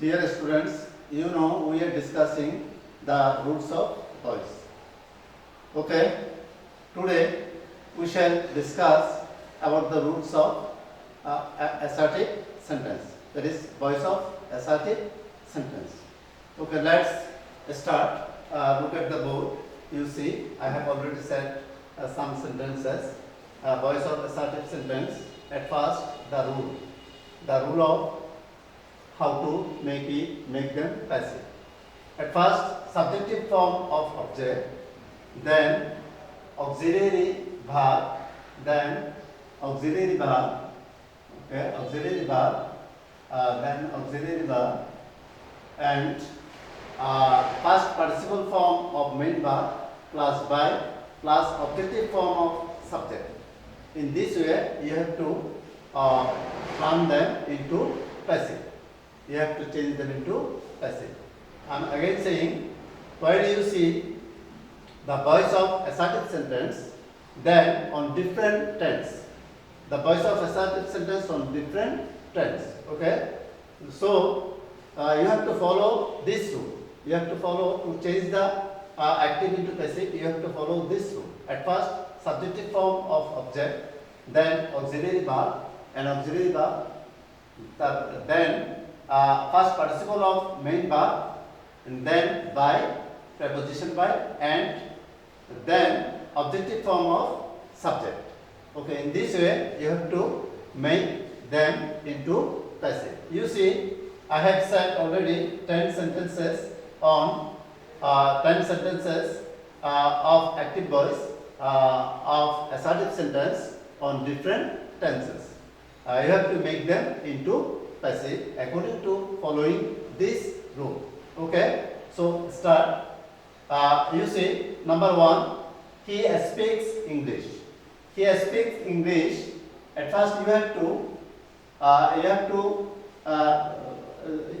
Dear students, you know we are discussing the roots of voice. Okay, today we shall discuss about the roots of assertive sentence. That is voice of assertive sentence. Okay, let's start. Look at the board. You see, I have already said some sentences. Voice of assertive sentence. At first, the rule of how to make them passive. At first, subjective form of object, then auxiliary verb, then auxiliary verb, okay, auxiliary verb, then auxiliary verb, and past participle form of main verb plus by plus objective form of subject. In this way, you have to turn them into passive. You have to change them into passive. I am again saying, where do you see the voice of assertive sentence, then on different tense. The voice of assertive sentence on different tense. Okay? So, you have to follow this rule. You have to follow, to change the active into passive, you have to follow this rule. At first, subjective form of object, then auxiliary verb, and auxiliary verb, then first participle of main verb, and then by, preposition by, and then objective form of subject. Okay, in this way you have to make them into passive. You see, I have said already 10 sentences on 10 sentences of active voice of assertive sentence on different tenses. You have to make them into passive according to following this rule. Okay, so start. You see, number one, he speaks English. He speaks English. At first,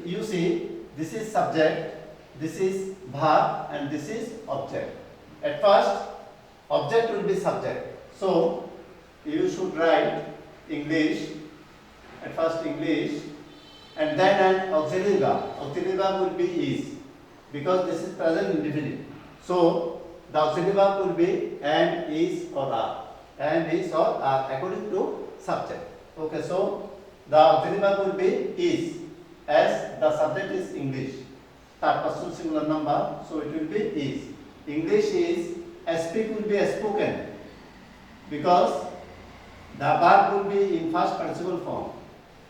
you see, this is subject, this is verb, and this is object. At first, object will be subject. So, you should write English. At first English, and then an auxiliary verb. Auxiliary verb will be is, because this is present indefinite. So the auxiliary verb will be and, is, or are. And, is, or are according to subject. Okay, so the auxiliary verb will be is, as the subject is English. Third person singular number, so it will be is. English is, speak will be spoken, because the verb will be in first participle form.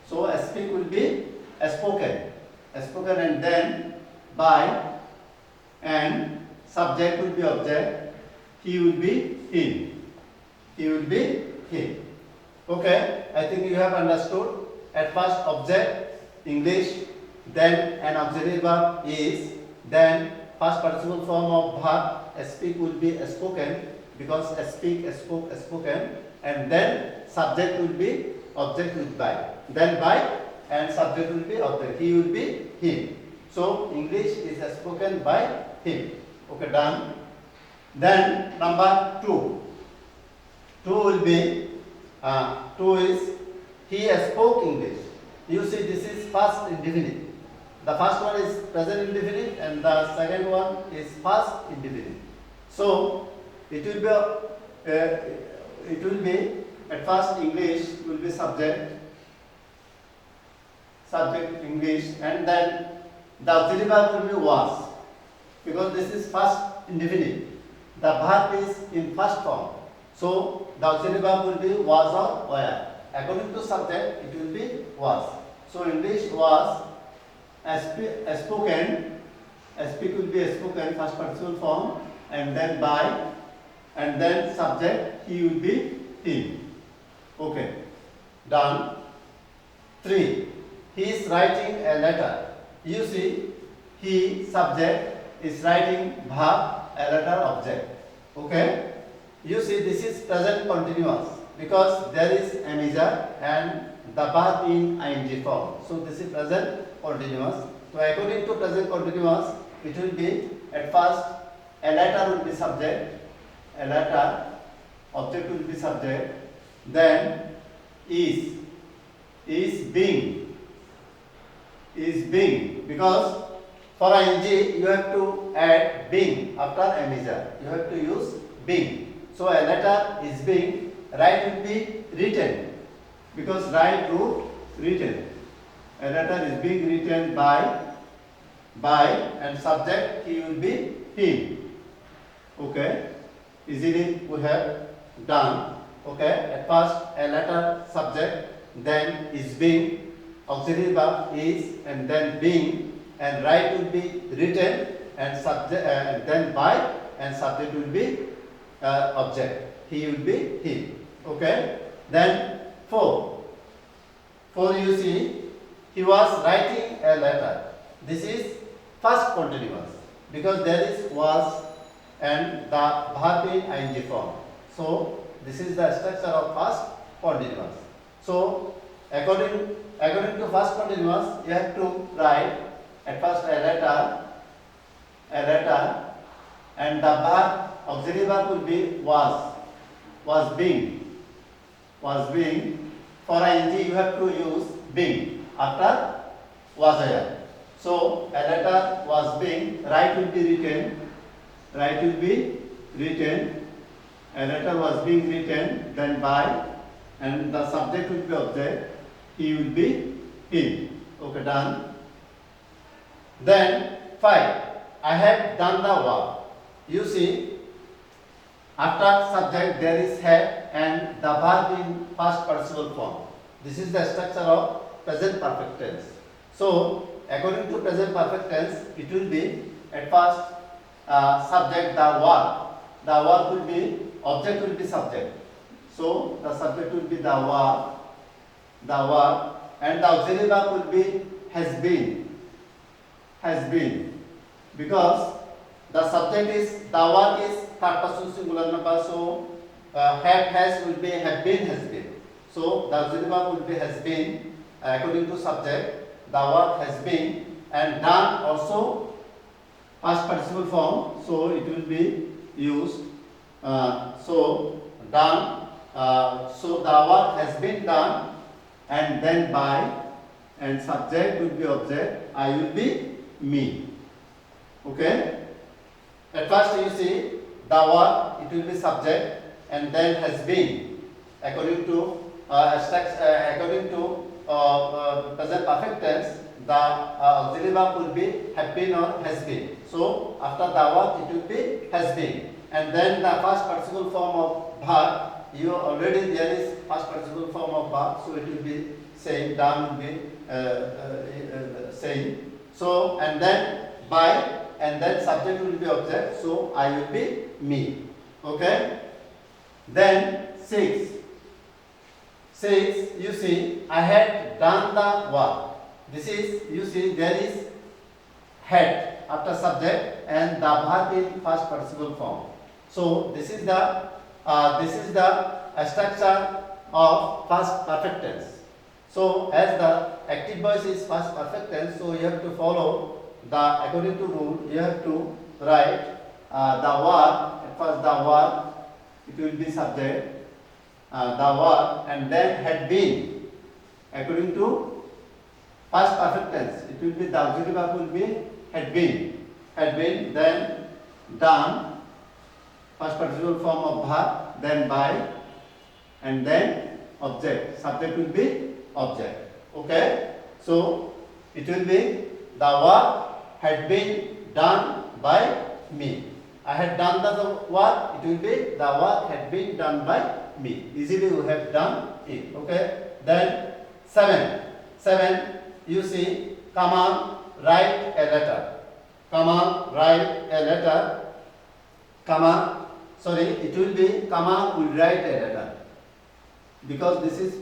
So speak will be spoken, and then by, and subject will be object. He will be him. He will be him. Okay, I think you have understood. At first object English, then an auxiliary verb is, then first participle form of verb speak will be spoken, because speak, spoke, spoken, and then subject will be object with by. Then by and subject will be object. He will be him. So English is spoken by him. Okay, done. Then number two. Two will be two is he spoke English. You see, this is past indefinite. The first one is present indefinite, and the second one is past indefinite. So it will be at first English will be subject English, and then the auxiliary verb will be was, because this is first indefinite. The verb is in first form, so the auxiliary verb will be was or were. According to subject, it will be was. So English was spoken. Speak will be spoken, first participle form, and then by, and then subject, he will be him. Okay, done. 3. He is writing a letter. You see, he subject is writing verb, a letter object. Okay, you see, this is present continuous, because there is a major and the verb in ing form. So this is present continuous. So according to present continuous, it will be at first a letter will be subject, a letter, object will be subject, then is being, is being, because for ing you have to add being after emiser. You have to use being. So a letter is being, right will be written, because right root written. A letter is being written by, and subject he will be him. Okay, easily we have done. Okay, at first a letter subject, then is being, auxiliary verb is, and then being, and right will be written, and subject, and then by, and subject will be object. He will be he. Okay. Then 4 you see, he was writing a letter. This is first continuous, because there is was and the verb in ing form. So this is the structure of first continuous. So according to first continuous, you have to write at first a letter, and the verb, auxiliary verb will be was being. For ing you have to use being after was here. So a letter was being, right will be written, a letter was being written, then by, and the subject will be object, he will be him. Okay, done. Then 5, I have done the work. You see, after subject there is have and the verb in past participle form. This is the structure of present perfect tense. So according to present perfect tense, it will be at first subject the work will be, object will be subject. So the subject will be the work, and the auxiliary verb will be has been, because the subject is, the work is third person singular number, so has will be have been. So the auxiliary verb will be has been, according to subject, the work has been, and done also past participle form, so it will be used. So done, so the work has been done, and then by, and subject will be object, I will be me. Okay. At first you see the work, it will be subject, and then has been, according to present perfect tense, the auxiliary verb will be have been or has been. So after the work it will be has been, and then the past participle form of verb, you already there is past participle form of verb, so it will be same, done will be same. So and then by, and then subject will be object, so I will be me. Okay. Then 6, you see, I had done the work. This is, you see, there is had after subject and the verb in past participle form. So this is the structure of past perfect tense. So as the active voice is past perfect tense, so you have to follow the, according to rule, you have to write the verb. At first the verb, it will be subject, the verb, and then had been. According to past perfect tense, it will be, the auxiliary verb will be had been, then done, past participle form of verb, then by, and then object. Subject will be object. Okay. So it will be, the work had been done by me. I had done the work, it will be, the work had been done by me. Easily we have done it. Okay. Then 7, you see, come on, write a letter. Come on, write a letter. It will be, come on, will write a letter, because this is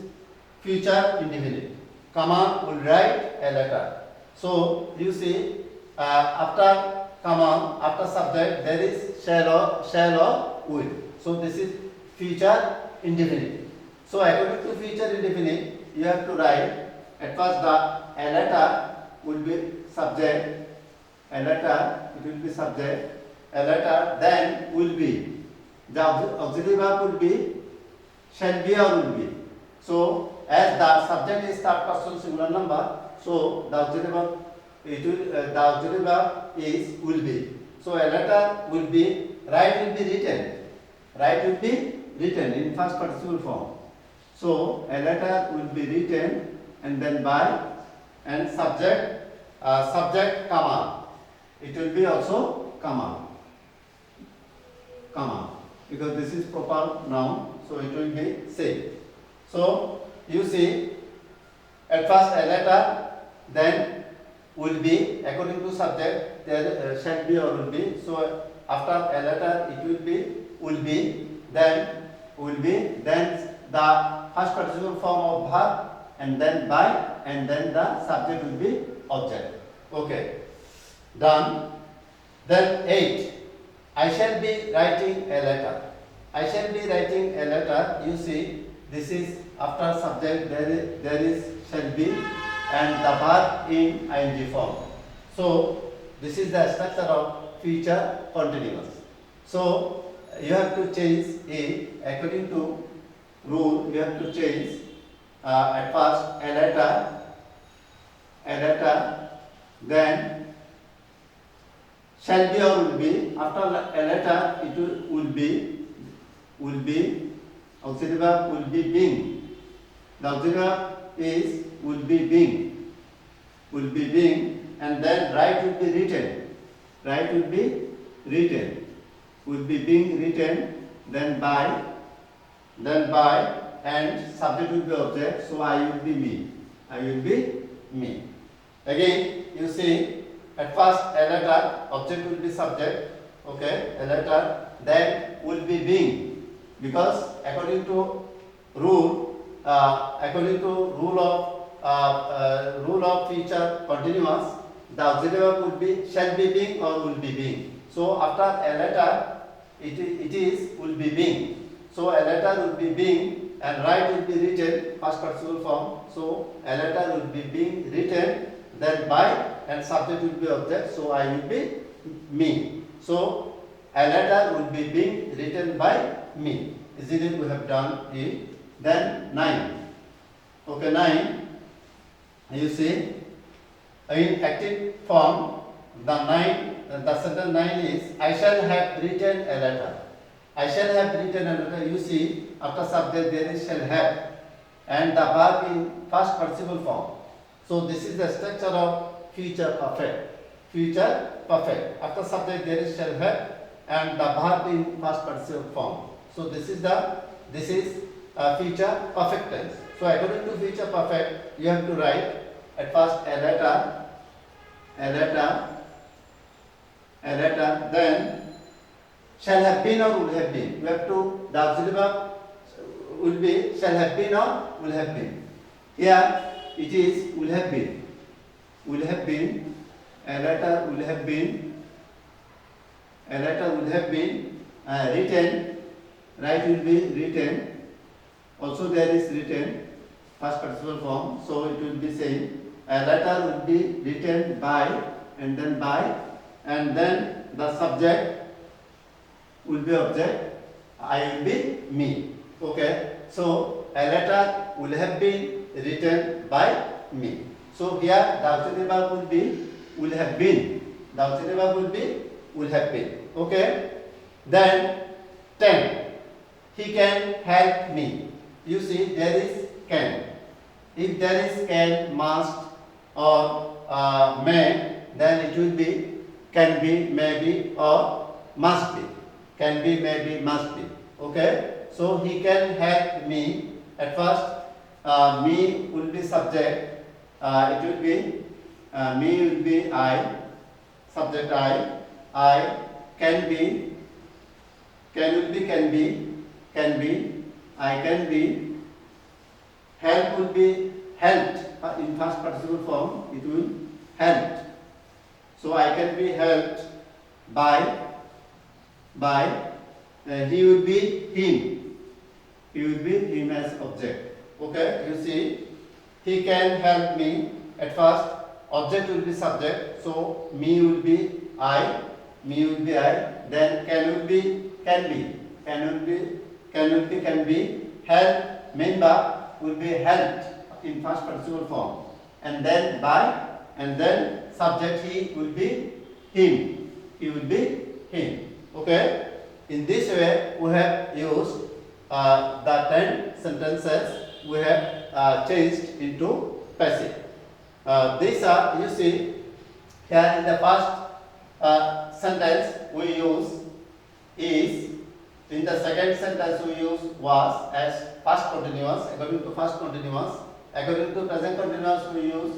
future indefinite. Come on, will write a letter. So you see, after come on, after subject there is shall or will. So this is future indefinite. So according to future indefinite, you have to write at first a letter will be subject. A letter, it will be subject. A letter, then will be. The auxiliary verb will be shall be or will be. So as the subject is third person singular number, So the auxiliary verb, the auxiliary verb is will be. So a letter will be, write will be written. Write will be written in first participle form. So a letter will be written and then by and subject, subject comma. It will be also comma, comma, because this is proper noun, so it will be same. So you see, at first a letter, then will be, according to subject there shall be or will be. So after a letter it will be, then will be, then the first participle form of verb and then by and then the subject will be object. Okay, done. Then 8. I shall be writing a letter. I shall be writing a letter. You see, this is after subject there is shall be and the verb in ing form. So this is the structure of future continuous. So you have to change it according to rule. You have to change at first a letter, then shall be or will be. After a letter it will be auxiliary verb will be being. The auxiliary verb is will be being, and then write will be written. Write will be written, will be being written, then by and subject will be object. So I will be me. I will be me. Again, you see, at first a letter, object will be subject. Okay, a letter, then will be being, because according to rule of future continuous, the auxiliary verb would be shall be being or will be being. So after a letter, it is will be being. So a letter will be being and write will be written, past participle form. So a letter will be being written, then by and subject will be object. So I will be me. So a letter will be being written by me. Isn't it? We have done it. Then 9. Okay, 9. You see, in active form, the sentence 9 is I shall have written a letter. I shall have written a letter. You see, after subject there is shall have, and the verb in past participle form. So this is the structure of future perfect. Future perfect. After subject there is shall have, and the verb in past participle form. So this is future perfect tense. So according to future perfect, you have to write at first a letter, then shall have been or will have been. You have to, the auxiliary verb will be shall have been or will have been. Here it is will have been. Will have been. A letter will have been. A letter will have been written. Right will be written. Also there is written, past participle form. So it will be same. A letter will be written by, and then the subject will be object. I will be me. Okay. So a letter will have been written by me. So here the auxiliary verb will have been. The auxiliary verb will have been. Okay. Then 10. He can help me. You see, there is can. If there is can, must, or may, then it will be can be, may be, or must be. Can be, may be, must be. Okay? So he can help me. At first, me will be subject. It will be me will be I. Subject I can be. Can will be can be. Can be. I can be. Help will be helped. In past participle form, it will helped. So I can be helped by. He will be him. He will be him as object. Okay, you see, he can help me. At first, object will be subject. So me will be I. Me will be I. Then can will be can be. Can be. Help member will be helped in past participle form. and then by, and then subject he will be him. He will be him. Okay. In this way, we have used the 10 sentences. We have changed into passive. These are, you see, here in the first sentence we use is. In the second sentence we use was as past continuous. According to past continuous, according to present continuous we use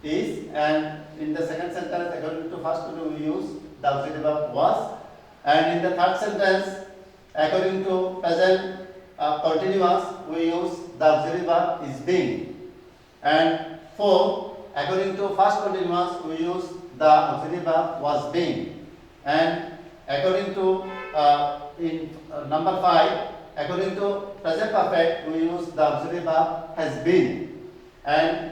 is, and in the second sentence according to first continuous we use the auxiliary verb was, and in the third sentence according to present continuous we use the auxiliary verb is being, and fourth according to first continuous we use the auxiliary verb was being, and according to in number 5, according to present perfect we use the auxiliary verb has been, and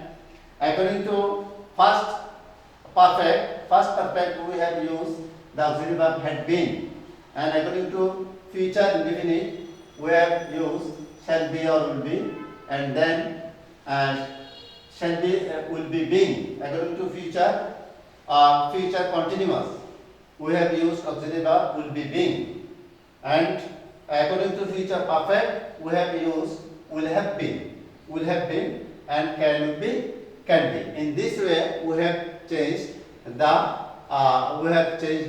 according to first perfect we have used the auxiliary verb had been, and according to future indefinite we have used shall be or will be, and then shall be will be being. According to future continuous we have used auxiliary verb will be being, and according to future perfect we have used will have been, and can be. In this way we have changed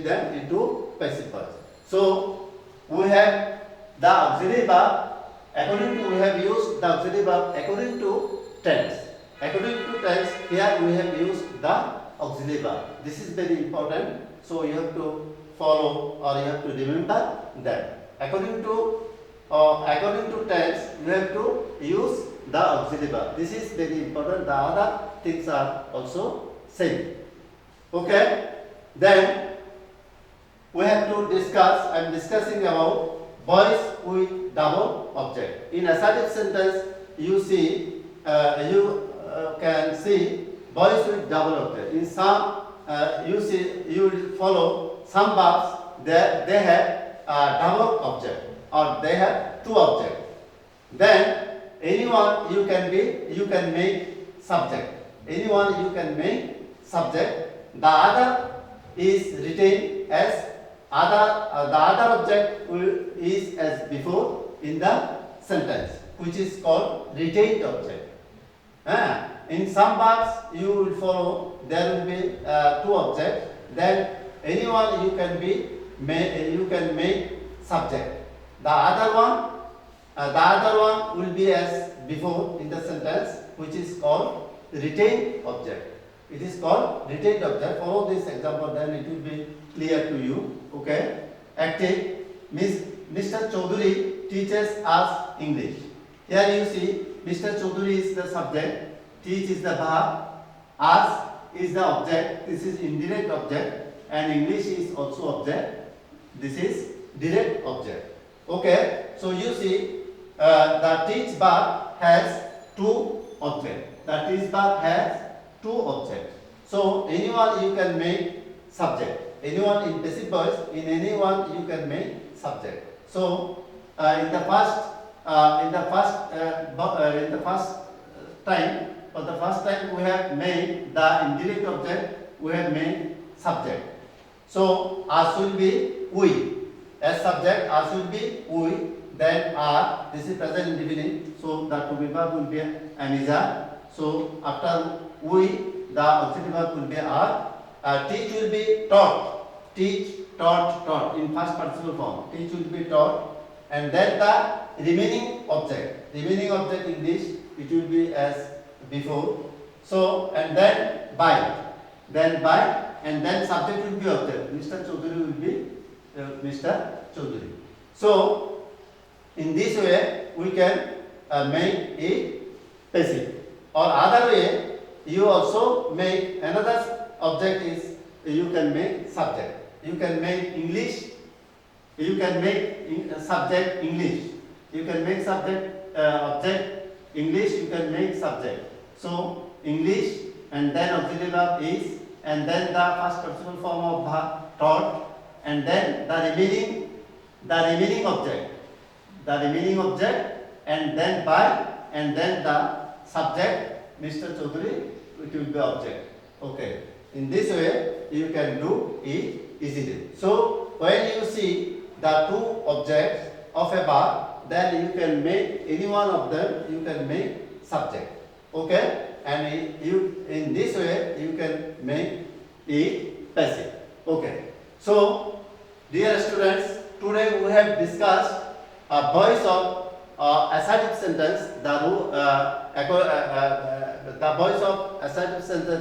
them into passive verbs. So we have the auxiliary verb we have used the auxiliary verb according to tense. According to tense, here we have used the auxiliary verb. This is very important. So you have to follow or you have to remember that. According to tense, you have to use the auxiliary verb. This is very important. The other things are also same. Okay. Then we have to discuss. I am discussing about boys with double object. In assertive sentence, you can see boys with double object. In some, you will follow some verbs that they have double object or they have two object. Then anyone you can make subject. Anyone you can make subject. The other is retained as the other object is as before in the sentence, which is called retained object. In some verbs you will follow there will be two objects. Then anyone you can make subject. The other one will be as before in the sentence, which is called retained object. It is called retained object. Follow this example, then it will be clear to you. Okay. Active. Mr. Chaudhary teaches us English. Here you see Mr. Chaudhary is the subject, teach is the verb, us is the object. This is indirect object, and English is also object. This is direct object. Okay. So you see the teach verb has two objects. The teach verb has two objects. So anyone you can make subject. Anyone in passive voice, in anyone you can make subject. So in the first time we have made the indirect object, we have made subject. So us will be we. As subject, us will be we. Then are, this is present indefinite. So the to be verb will be an is a. So after we, the auxiliary verb will be are. Teach will be taught. Teach, taught in past participle form. Teach will be taught, and then the remaining object English, it will be as before. So and then by, and then subject will be object. Mr. Chaudhary will be Mr. Chaudhary. So in this way we can make it passive. Or other way, you also make another object is you can make subject. You can make English. You can make subject English. You can make subject object English. You can make subject. So English, and then auxiliary verb is, and then the past participle form of verb taught, and then the remaining object, and then by, and then the subject Mr. Chaudhary it will be object. Okay. In this way, you can do it easily. So when you see the two objects of a verb, then you can make any one of them. You can make subject. Okay. And you in this way you can make it passive. Okay. So dear students, today we have discussed a voice of assertive sentence. The voice of assertive sentence.